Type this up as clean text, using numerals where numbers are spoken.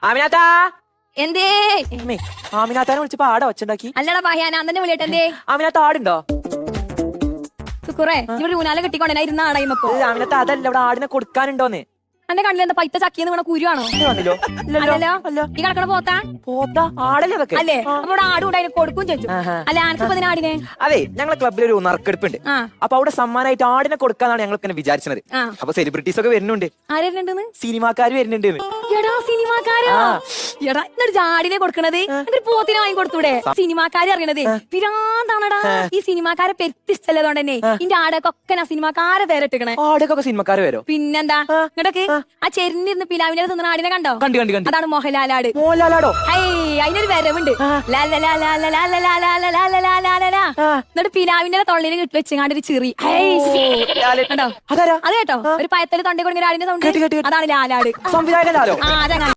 ആമിനാത്താ എന്തേ ആമിനാത്താനെ വിളിച്ചപ്പോ ആടെ ഒച്ചുണ്ടാക്കി. അല്ലടാ പറയാ ഞാൻ തന്നെ വിളിയട്ടെ. എന്തേ ആമിനാത്ത ആടുണ്ടോ? സുക്കുറേ ഇവിടെ ഊനാല കെട്ടിക്കൊണ്ടേ ഇരുന്ന ആടായ്മപ്പോ. ആമിനാത്ത അതല്ല, ഇവിടെ ആടിനെ കൊടുക്കാനുണ്ടോന്ന്. എന്റെ കണ്ണിൽ എന്താ പൈത്ത ചക്കിന്ന് വീണ കുരുവാണോ? വന്നില്ലോ ഈ കിടക്കണ പോത്താ പോത്താ ആടല്ലേ അതൊക്കെ? അല്ലേ? അപ്പൊ ഇവിടെ ആടും ഉണ്ടായി കൊടുക്കും ചോദിച്ചു. അല്ല ആനക്കിപ്പോ ആടിനെ. അതെ, ഞങ്ങളെ ക്ലബിൽ ഒരു നറുക്കെടുപ്പുണ്ട്. അപ്പൊ അവിടെ സമ്മാനമായിട്ട് ആടിനെ കൊടുക്കാന്നാണ് ഞങ്ങൾ ഇങ്ങനെ വിചാരിച്ചത്. അപ്പൊ സെലിബ്രിറ്റീസ് ഒക്കെ വരുന്നുണ്ട്. ആരുണ്ടെന്ന്? സിനിമാക്കാര് വരുന്നുണ്ട്. എടാ സിനിമാക്കാരോ? എടാ എന്നിട്ട് ആടിനെ കൊടുക്കണത് പോത്തിനെ വാങ്ങി കൊടുത്തൂടെ? സിനിമാക്കാര് അറിയണത് പിരാന്താണടാ. ഈ സിനിമാക്കാരെ പെരുത്തിഷ്ടല്ലതുകൊണ്ട് തന്നെ ഇന്റെ ആടൊക്കെ ഞാൻ സിനിമാക്കാരെ പേരിട്ടിക്കണേ. ആടൊക്കെ സിനിമാക്കാര് വരോ? പിന്നെന്താ ഇങ്ങടക്ക് ആ ചെരിഞ്ഞിരുന്ന് പിലാവിനെ തിന്ന ആടിനെ കണ്ടോ? കണ്ടു. അതാണ് മോഹൻലാലാട്. മോഹൻലാലാടോ? അതിനൊരു വരവുണ്ട്. എന്നിട്ട് പിലാവിന്റെ തൊള്ളിന് കിട്ടി വെച്ചങ്ങാണ്ട് ഒരു ചിറി കണ്ടോ? അത് കേട്ടോ, ഒരു പയത്തല് തൊണ്ടേ കൊടുക്കുന്ന ആടിന്റെ സൗണ്ട്, അതാണ് ലാലാട്. സംവിധായകൻ ലാലോ? അതെങ്ങനെ